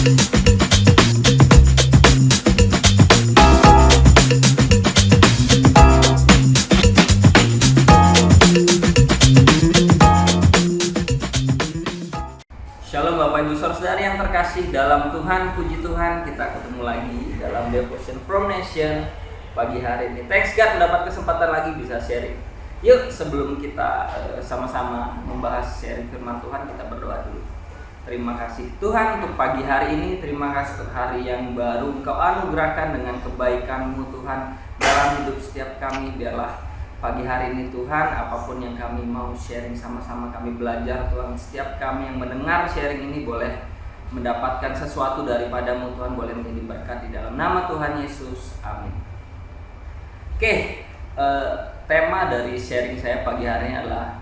Shalom Bapak Ibu Saudara yang terkasih dalam Tuhan, puji Tuhan, kita ketemu lagi dalam Devotion from Nation pagi hari ini. Thanks God mendapat kesempatan lagi bisa sharing. Yuk sebelum kita sama-sama membahas sharing firman Tuhan, kita berdoa dulu. Terima kasih Tuhan untuk pagi hari ini, terima kasih untuk hari yang baru Engkau anugerahkan dengan kebaikan-Mu Tuhan dalam hidup setiap kami. Biarlah pagi hari ini Tuhan, apapun yang kami mau sharing sama-sama kami belajar Tuhan. Setiap kami yang mendengar sharing ini boleh mendapatkan sesuatu daripada-Mu Tuhan, boleh menjadi berkat di dalam nama Tuhan Yesus, amin. Oke, tema dari sharing saya pagi hari ini adalah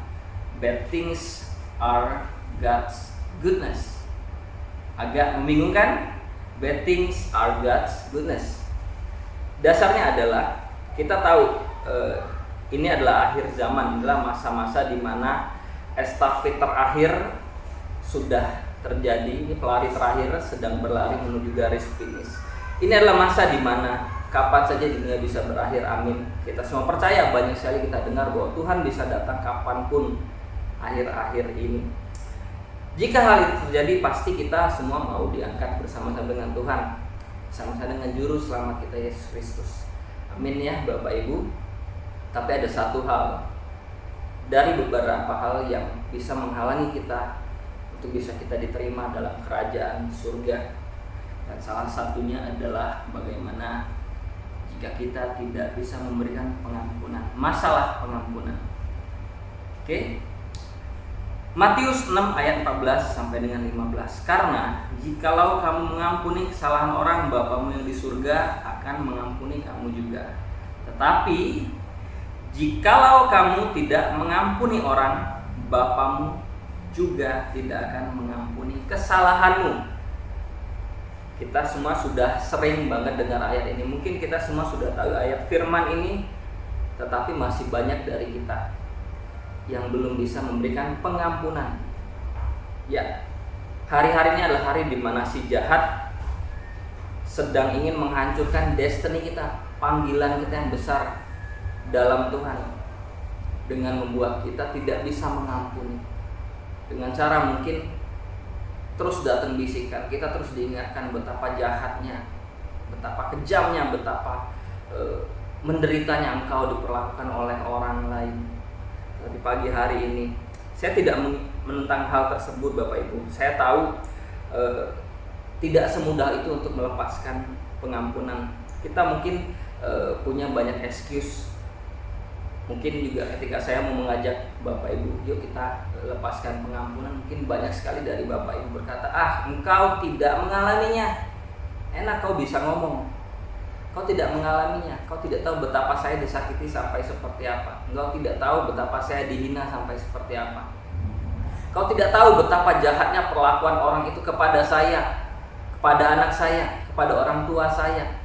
Bad things are God's goodness. Agak membingungkan? Bad things are God's goodness. Dasarnya adalah kita tahu ini adalah akhir zaman, adalah masa-masa di mana estafet terakhir sudah terjadi. Ini pelari terakhir sedang berlari menuju garis finish. Ini adalah masa di mana kapan saja dunia bisa berakhir, amin. Kita semua percaya, banyak sekali kita dengar bahwa Tuhan bisa datang kapanpun akhir-akhir ini. Jika hal itu terjadi, pasti kita semua mau diangkat bersama-sama dengan Tuhan, bersama-sama dengan Juru Selamat kita Yesus Kristus. Amin ya Bapak Ibu. Tapi ada satu hal dari beberapa hal yang bisa menghalangi kita untuk bisa kita diterima dalam kerajaan surga. Dan salah satunya adalah bagaimana jika kita tidak bisa memberikan pengampunan. Masalah pengampunan. Oke. Matius 6 ayat 14 sampai dengan 15. Karena jikalau kamu mengampuni kesalahan orang, Bapamu yang di surga akan mengampuni kamu juga. Tetapi jikalau kamu tidak mengampuni orang, Bapamu juga tidak akan mengampuni kesalahanmu. Kita semua sudah sering banget dengar ayat ini. Mungkin kita semua sudah tahu ayat firman ini, tetapi masih banyak dari kita yang belum bisa memberikan pengampunan. Ya, hari-hari ini adalah hari di mana si jahat sedang ingin menghancurkan destiny kita, panggilan kita yang besar dalam Tuhan, dengan membuat kita tidak bisa mengampuni. Dengan cara mungkin terus datang bisikan, kita terus diingatkan betapa jahatnya, betapa kejamnya, betapa menderitanya engkau diperlakukan oleh orang lain. Di pagi hari ini saya tidak menentang hal tersebut Bapak Ibu. Saya tahu tidak semudah itu untuk melepaskan pengampunan. Kita mungkin punya banyak excuse. Mungkin juga ketika saya mau mengajak Bapak Ibu, yuk kita lepaskan pengampunan, mungkin banyak sekali dari Bapak Ibu berkata, engkau tidak mengalaminya. Enak kau bisa ngomong, kau tidak mengalaminya. Kau tidak tahu betapa saya disakiti sampai seperti apa. Engkau tidak tahu betapa saya dihina sampai seperti apa. Kau tidak tahu betapa jahatnya perlakuan orang itu kepada saya, kepada anak saya, kepada orang tua saya.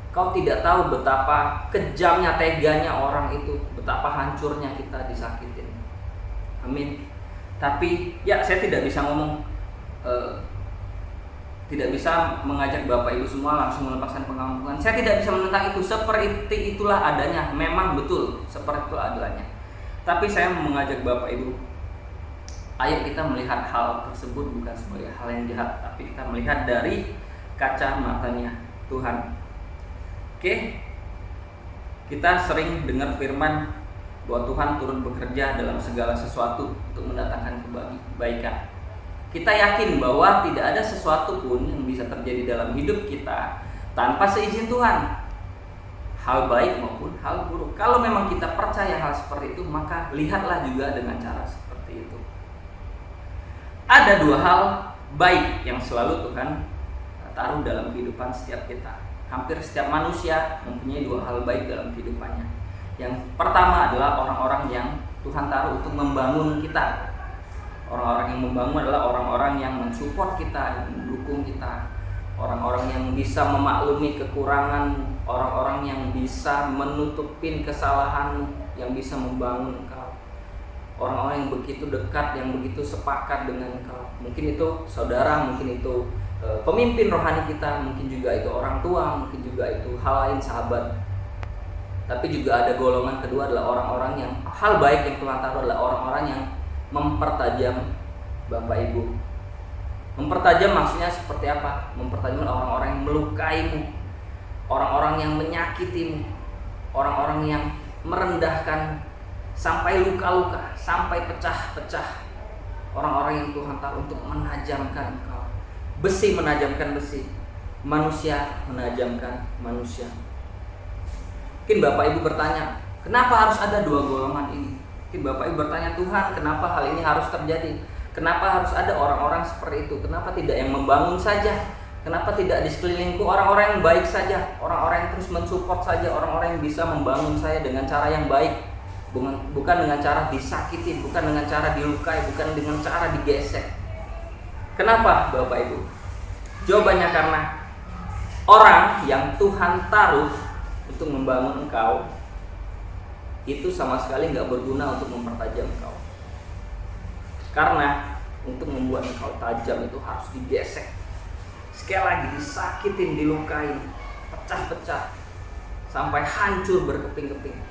Kau tidak tahu betapa kejamnya, teganya orang itu, betapa hancurnya kita disakitin. Amin. Tapi ya saya tidak bisa ngomong, tidak bisa mengajak Bapak Ibu semua langsung melepaskan pengampunan. Saya tidak bisa menentang itu, seperti itulah adanya. Memang betul, seperti itu adanya. Tapi saya mengajak Bapak Ibu, ayo kita melihat hal tersebut bukan sebagai hal yang jahat, tapi kita melihat dari kacamatanya Tuhan. Oke, kita sering dengar firman bahwa Tuhan turun bekerja dalam segala sesuatu untuk mendatangkan kebaikan. Kita yakin bahwa tidak ada sesuatu pun yang bisa terjadi dalam hidup kita tanpa seizin Tuhan, hal baik maupun hal buruk. Kalau memang kita percaya hal seperti itu, maka lihatlah juga dengan cara seperti itu. Ada dua hal baik yang selalu Tuhan taruh dalam kehidupan setiap kita. Hampir setiap manusia mempunyai dua hal baik dalam kehidupannya. Yang pertama adalah orang-orang yang Tuhan taruh untuk membangun kita. Orang-orang yang membangun adalah orang-orang yang mensupport kita, yang mendukung kita. Orang-orang yang bisa memaklumi kekurangan, orang-orang yang bisa menutupin kesalahan, yang bisa membangun engkau. Orang-orang yang begitu dekat, yang begitu sepakat dengan engkau. Mungkin itu saudara, mungkin itu pemimpin rohani kita, mungkin juga itu orang tua, mungkin juga itu hal lain, sahabat. Tapi juga ada golongan kedua adalah orang-orang yang hal baik yang Tuhan taruh adalah orang-orang yang mempertajam Bapak Ibu. Mempertajam maksudnya seperti apa? Mempertajam orang-orang yang melukaimu, orang-orang yang menyakitimu, orang-orang yang merendahkan sampai luka-luka, sampai pecah-pecah. Orang-orang yang Tuhan taruh untuk menajamkan engkau. Besi menajamkan besi, manusia menajamkan manusia. Mungkin Bapak Ibu bertanya, kenapa harus ada dua golongan ini? Mungkin Bapak Ibu bertanya, Tuhan, kenapa hal ini harus terjadi? Kenapa harus ada orang-orang seperti itu? Kenapa tidak yang membangun saja? Kenapa tidak di sekelilingku orang-orang yang baik saja? Orang-orang yang terus mensupport saja, orang-orang yang bisa membangun saya dengan cara yang baik, bukan dengan cara disakiti, bukan dengan cara dilukai, bukan dengan cara digesek. Kenapa Bapak Ibu? Jawabannya karena orang yang Tuhan taruh untuk membangun engkau itu sama sekali nggak berguna untuk mempertajam engkau. Karena untuk membuat engkau tajam itu harus digesek, sekali lagi disakitin, dilukain, pecah-pecah sampai hancur berkeping-keping.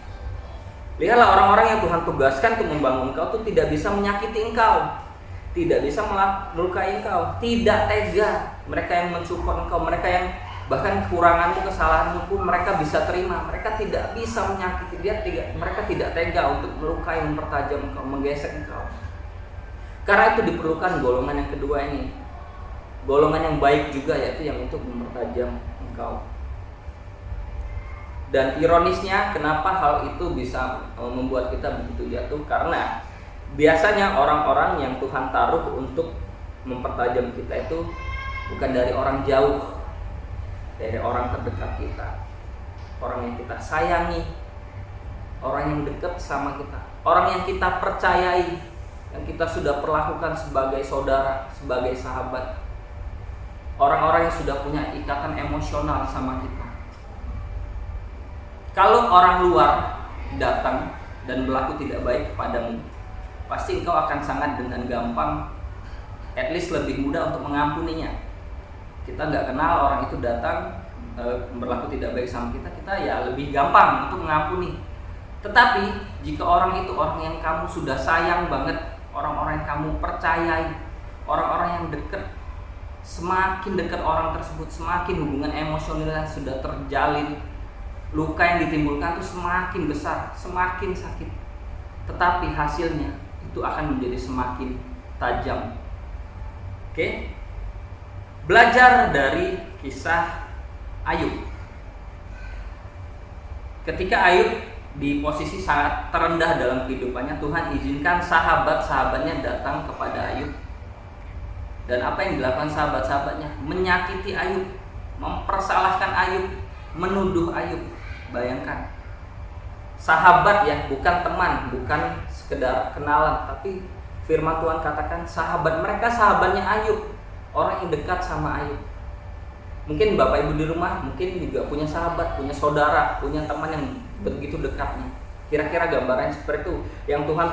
Lihatlah orang-orang yang Tuhan tugaskan untuk membangun engkau itu tidak bisa menyakiti engkau, tidak bisa melukai engkau, tidak tega. Mereka yang mensupport engkau, mereka yang bahkan kekuranganmu, kesalahanmu pun mereka bisa terima. Mereka tidak bisa menyakiti dia, mereka tidak tega untuk melukai, mempertajam engkau, menggesek engkau. Karena itu diperlukan golongan yang kedua ini, golongan yang baik juga, yaitu yang untuk mempertajam engkau. Dan ironisnya, kenapa hal itu bisa membuat kita begitu jatuh? Karena biasanya orang-orang yang Tuhan taruh untuk mempertajam kita itu bukan dari orang jauh, dari orang terdekat kita, orang yang kita sayangi, orang yang dekat sama kita, orang yang kita percayai, yang kita sudah perlakukan sebagai saudara, sebagai sahabat, orang-orang yang sudah punya ikatan emosional sama kita. Kalau orang luar datang dan berlaku tidak baik kepadamu, pasti engkau akan sangat dengan gampang, at least lebih mudah untuk mengampuninya. Kita nggak kenal, orang itu datang berlaku tidak baik sama kita, kita ya lebih gampang untuk mengampuni. Tetapi jika orang itu orang yang kamu sudah sayang banget, orang-orang yang kamu percayai, orang-orang yang dekat, semakin dekat orang tersebut, semakin hubungan emosionalnya sudah terjalin, luka yang ditimbulkan itu semakin besar, semakin sakit. Tetapi hasilnya itu akan menjadi semakin tajam. Oke? Belajar dari kisah Ayub. Ketika Ayub di posisi sangat terendah dalam kehidupannya, Tuhan izinkan sahabat-sahabatnya datang kepada Ayub. Dan apa yang dilakukan sahabat-sahabatnya? Menyakiti Ayub, mempersalahkan Ayub, menuduh Ayub. Bayangkan, sahabat ya, bukan teman, bukan sekedar kenalan, tapi firman Tuhan katakan sahabat. Mereka sahabatnya Ayub, orang yang dekat sama Ayub. Mungkin Bapak Ibu di rumah mungkin juga punya sahabat, punya saudara, punya teman yang begitu dekatnya. Kira-kira gambarannya seperti itu yang Tuhan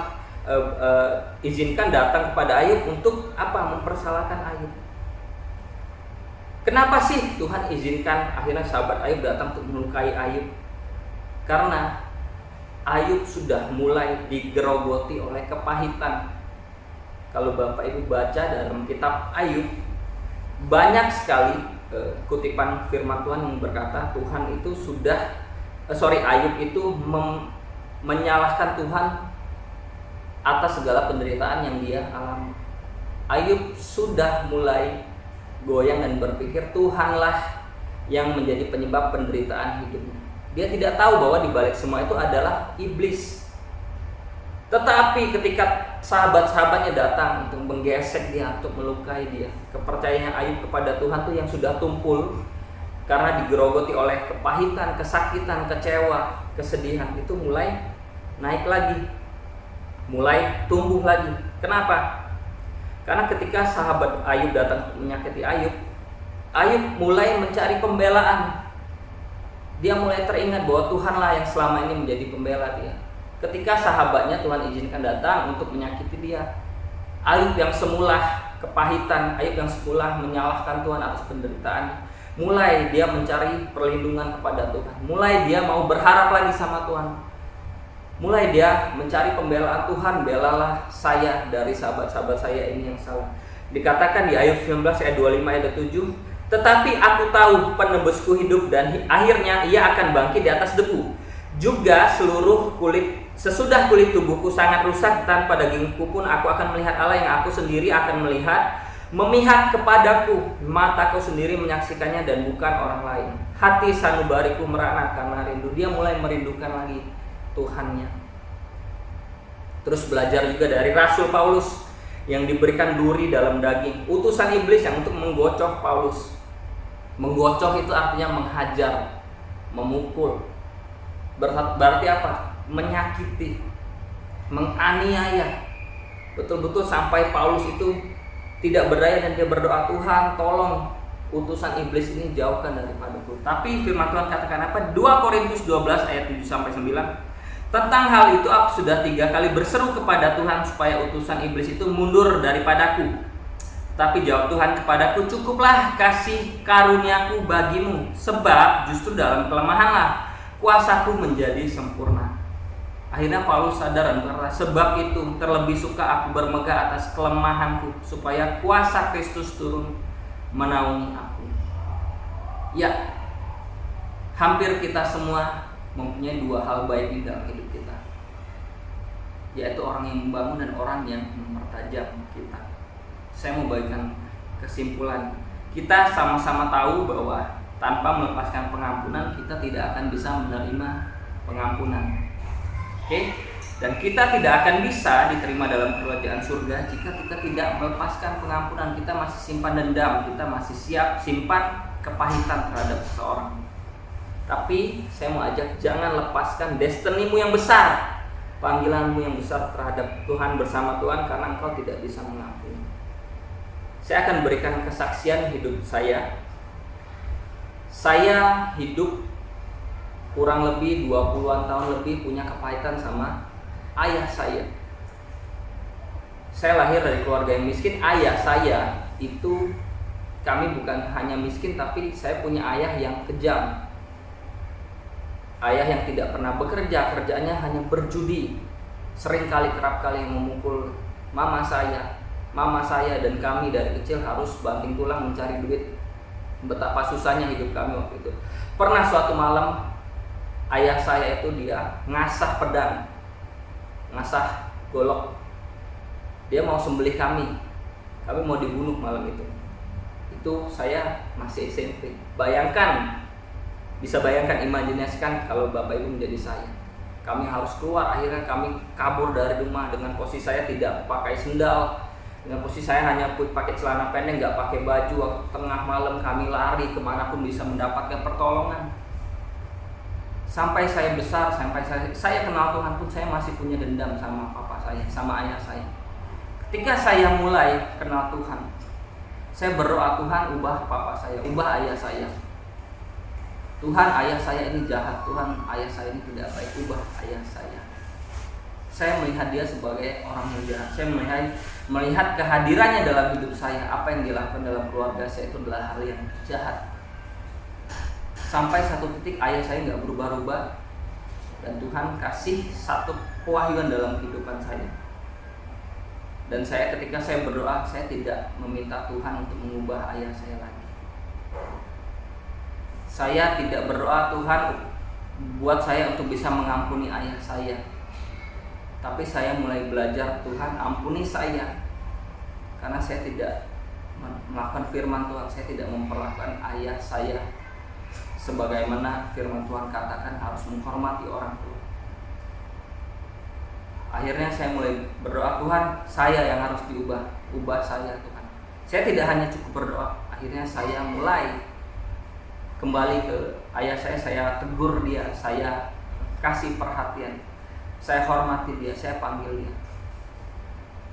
izinkan datang kepada Ayub untuk apa? Mempersalahkan Ayub. Kenapa sih Tuhan izinkan akhirnya sahabat Ayub datang untuk melukai Ayub? Karena Ayub sudah mulai digerogoti oleh kepahitan. Kalau Bapak Ibu baca dalam kitab Ayub, banyak sekali kutipan firman Tuhan yang berkata Tuhan itu Ayub itu menyalahkan Tuhan atas segala penderitaan yang dia alami. Ayub sudah mulai goyang dan berpikir Tuhanlah yang menjadi penyebab penderitaan hidupnya. Dia tidak tahu bahwa di balik semua itu adalah iblis. Tetapi ketika sahabat-sahabatnya datang untuk menggesek dia, untuk melukai dia, kepercayaannya Ayub kepada Tuhan tuh yang sudah tumpul karena digerogoti oleh kepahitan, kesakitan, kecewa, kesedihan, itu mulai naik lagi, mulai tumbuh lagi. Kenapa? Karena ketika sahabat Ayub datang menyakiti Ayub, Ayub mulai mencari pembelaan. Dia mulai teringat bahwa Tuhanlah yang selama ini menjadi pembela dia. Ketika sahabatnya Tuhan izinkan datang untuk menyakiti dia, Ayub yang semula kepahitan. Ayub yang semula menyalahkan Tuhan atas penderitaan, mulai dia mencari perlindungan kepada Tuhan, mulai dia mau berharap lagi sama Tuhan, mulai dia mencari pembelaan. Tuhan, belalah saya dari sahabat-sahabat saya ini yang salah. Dikatakan di Ayub 19 ayat 25 ayat 7, tetapi aku tahu penebusku hidup dan akhirnya ia akan bangkit di atas debu. Juga sesudah kulit tubuhku sangat rusak, tanpa dagingku pun aku akan melihat Allah yang aku sendiri akan melihat, memihak kepadaku. Mataku sendiri menyaksikannya dan bukan orang lain. Hati sanubariku merana karena rindu. Dia mulai merindukan lagi Tuhannya. Terus belajar juga dari Rasul Paulus yang diberikan duri dalam daging, utusan iblis yang untuk menggocoh Paulus. Menggocoh itu artinya menghajar, memukul. Berarti apa? Menyakiti, menganiaya. Betul-betul sampai Paulus itu tidak berdaya dan dia berdoa, Tuhan tolong utusan iblis ini jauhkan daripadaku. Tapi firman Tuhan katakan apa? 2 Korintus 12 ayat 7-9, tentang hal itu aku sudah 3 kali berseru kepada Tuhan supaya utusan iblis itu mundur daripadaku. Tapi jawab Tuhan kepadaku, cukuplah kasih karuniaku bagimu, sebab justru dalam kelemahanlah kuasaku menjadi sempurna. Akhirnya Paulus sadar dan berkata, sebab itu terlebih suka aku bermegah atas kelemahanku, supaya kuasa Kristus turun menaungi aku. Ya, hampir kita semua mempunyai 2 hal baik di dalam hidup kita, yaitu orang yang membangun dan orang yang mempertajam kita. Saya mau bagikan kesimpulan. Kita sama-sama tahu bahwa tanpa melepaskan pengampunan kita tidak akan bisa menerima pengampunan. Oke? Dan kita tidak akan bisa diterima dalam kerajaan surga jika kita tidak melepaskan pengampunan. Kita masih simpan dendam, kita masih siap simpan kepahitan terhadap seseorang. Tapi saya mau ajak, jangan lepaskan destinimu yang besar, panggilanmu yang besar terhadap Tuhan bersama Tuhan, karena engkau tidak bisa mengampuni. Saya akan berikan kesaksian hidup saya. Saya hidup kurang lebih 20-an tahun lebih punya kepahitan sama ayah saya. Saya lahir dari keluarga yang miskin. Ayah saya itu, kami bukan hanya miskin, tapi saya punya ayah yang kejam. Ayah yang tidak pernah bekerja, kerjaannya hanya berjudi. Seringkali, kerap kali memukul mama saya. Mama saya dan kami dari kecil harus banting tulang mencari duit. Betapa susahnya hidup kami waktu itu. Pernah suatu malam ayah saya itu dia ngasah pedang, ngasah golok. Dia mau sembelih kami. Kami mau dibunuh malam itu. Itu saya masih SMP. Bayangkan, bisa bayangkan, imajinasikan kalau bapak ibu menjadi saya. Kami harus keluar. Akhirnya kami kabur dari rumah dengan posisi saya tidak pakai sendal. Dengan posisi saya hanya pakai celana pendek, nggak pakai baju. Waktu tengah malam kami lari kemanapun bisa mendapatkan pertolongan. Sampai saya besar, sampai saya kenal Tuhan pun saya masih punya dendam sama papa saya, sama ayah saya. Ketika saya mulai kenal Tuhan, saya berdoa, Tuhan ubah papa saya, ubah ayah saya. Tuhan, ayah saya ini jahat. Tuhan, ayah saya ini tidak baik. Ubah ayah saya. Saya melihat dia sebagai orang yang jahat. Saya melihat kehadirannya dalam hidup saya. Apa yang dilakukan dalam keluarga saya itu adalah hal yang jahat. Sampai satu titik ayah saya nggak berubah-ubah, dan Tuhan kasih satu kewahyuan dalam kehidupan saya. Dan ketika saya berdoa, saya tidak meminta Tuhan untuk mengubah ayah saya lagi. Saya tidak berdoa, Tuhan buat saya untuk bisa mengampuni ayah saya. Tapi saya mulai belajar, Tuhan ampuni saya, karena saya tidak melakukan firman Tuhan. Saya tidak memperlakukan ayah saya sebagaimana firman Tuhan katakan harus menghormati orang tua. Akhirnya saya mulai berdoa, Tuhan saya yang harus diubah. Ubah saya Tuhan. Saya tidak hanya cukup berdoa. Akhirnya saya mulai kembali ke ayah saya tegur dia, saya kasih perhatian, saya hormati dia, saya panggil dia.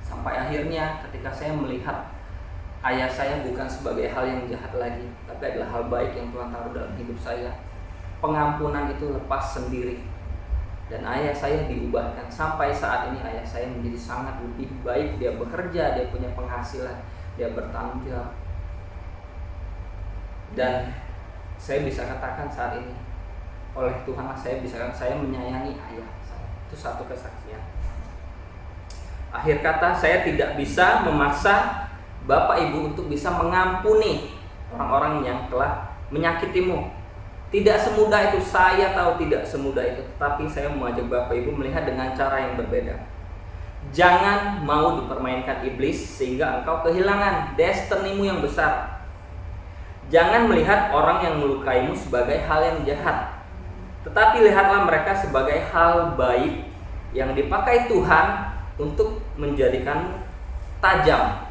Sampai akhirnya ketika saya melihat ayah saya bukan sebagai hal yang jahat lagi, tapi adalah hal baik yang Tuhan taruh dalam hidup saya. Pengampunan itu lepas sendiri, dan ayah saya diubahkan. Sampai saat ini ayah saya menjadi sangat lebih baik. Dia bekerja, dia punya penghasilan, dia bertanggung jawab. Dan saya bisa katakan saat ini, oleh Tuhan saya bisa katakan saya menyayangi ayah saya. Itu satu kesaksian. Akhir kata, saya tidak bisa memaksa Bapak Ibu untuk bisa mengampuni orang-orang yang telah menyakitimu. Tidak semudah itu, saya tahu tidak semudah itu. Tetapi saya mengajak Bapak Ibu melihat dengan cara yang berbeda. Jangan mau dipermainkan iblis sehingga engkau kehilangan destinimu yang besar. Jangan melihat orang yang melukaimu sebagai hal yang jahat, tetapi lihatlah mereka sebagai hal baik yang dipakai Tuhan untuk menjadikanmu tajam.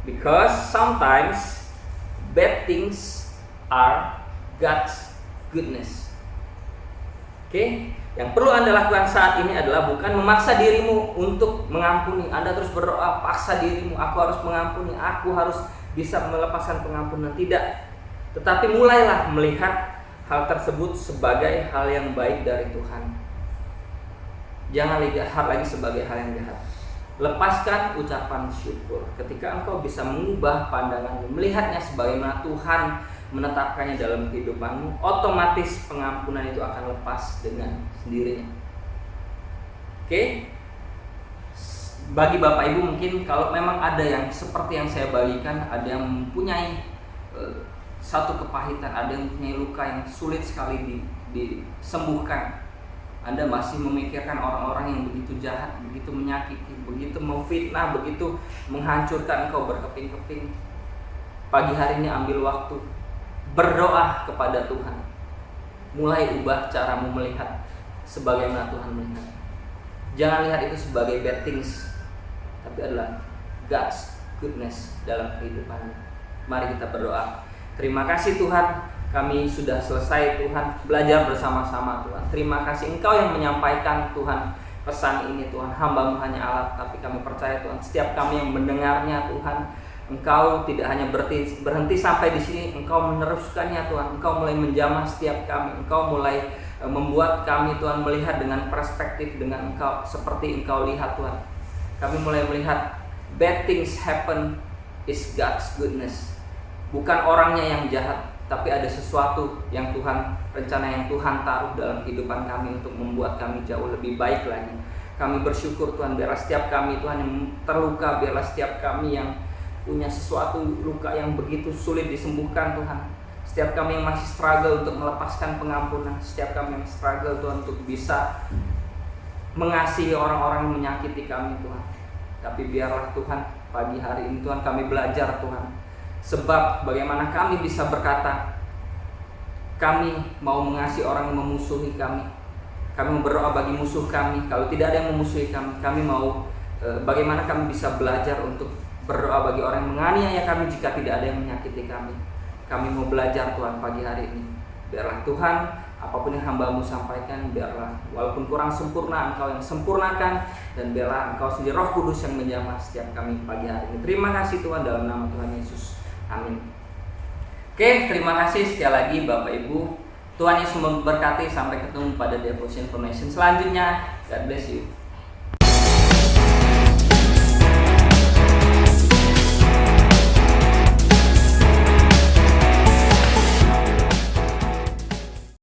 Because sometimes bad things are God's goodness. Oke? Yang perlu Anda lakukan saat ini adalah bukan memaksa dirimu untuk mengampuni. Anda terus berdoa, paksa dirimu, aku harus mengampuni, aku harus bisa melepaskan pengampunan. Tidak. Tetapi mulailah melihat hal tersebut sebagai hal yang baik dari Tuhan. Jangan lihat hal lagi sebagai hal yang jahat. Lepaskan ucapan syukur. Ketika engkau bisa mengubah pandanganmu, melihatnya sebagaimana Tuhan menetapkannya dalam kehidupanmu, otomatis pengampunan itu akan lepas dengan sendirinya. Oke? Bagi Bapak Ibu mungkin kalau memang ada yang seperti yang saya bagikan, ada yang mempunyai satu kepahitan, ada yang mempunyai luka yang sulit sekali disembuhkan. Anda masih memikirkan orang-orang yang begitu jahat, begitu menyakiti, begitu memfitnah, begitu menghancurkan engkau berkeping-keping. Pagi hari ini ambil waktu, berdoa kepada Tuhan. Mulai ubah caramu melihat sebagaimana Tuhan melihat. Jangan lihat itu sebagai bad things, tapi adalah God's goodness dalam kehidupanmu. Mari kita berdoa. Terima kasih Tuhan, kami sudah selesai Tuhan belajar bersama-sama Tuhan. Terima kasih Engkau yang menyampaikan Tuhan pesan ini Tuhan. Hamba-Mu hanya alat, tapi kami percaya Tuhan setiap kami yang mendengarnya Tuhan, Engkau tidak hanya berhenti sampai di sini, Engkau meneruskannya Tuhan. Engkau mulai menjamah setiap kami, Engkau mulai membuat kami Tuhan melihat dengan perspektif dengan Engkau seperti Engkau lihat Tuhan. Kami mulai melihat bad things happen is God's goodness. Bukan orangnya yang jahat, tapi ada sesuatu yang Tuhan, rencana yang Tuhan taruh dalam kehidupan kami untuk membuat kami jauh lebih baik lagi. Kami bersyukur Tuhan, biarlah setiap kami Tuhan yang terluka, biarlah setiap kami yang punya sesuatu luka yang begitu sulit disembuhkan Tuhan. Setiap kami yang masih struggle untuk melepaskan pengampunan, setiap kami yang struggle Tuhan untuk bisa mengasihi orang-orang yang menyakiti kami Tuhan. Tapi biarlah Tuhan pagi hari ini Tuhan kami belajar Tuhan. Sebab bagaimana kami bisa berkata, kami mau mengasihi orang yang memusuhi kami. Kami mau berdoa bagi musuh kami. Kalau tidak ada yang memusuhi kami, kami mau bagaimana kami bisa belajar untuk berdoa bagi orang yang menganiaya kami jika tidak ada yang menyakiti kami. Kami mau belajar Tuhan pagi hari ini. Biarlah Tuhan, apapun yang hamba-Mu sampaikan, biarlah walaupun kurang sempurna, Engkau yang sempurnakan. Dan biarlah Engkau sendiri Roh Kudus yang menjamah setiap kami pagi hari ini. Terima kasih Tuhan dalam nama Tuhan Yesus. Amin. Oke, terima kasih sekali lagi Bapak Ibu. Tuhan Yesus memberkati. Sampai ketemu pada Devotion Formation selanjutnya. God bless you.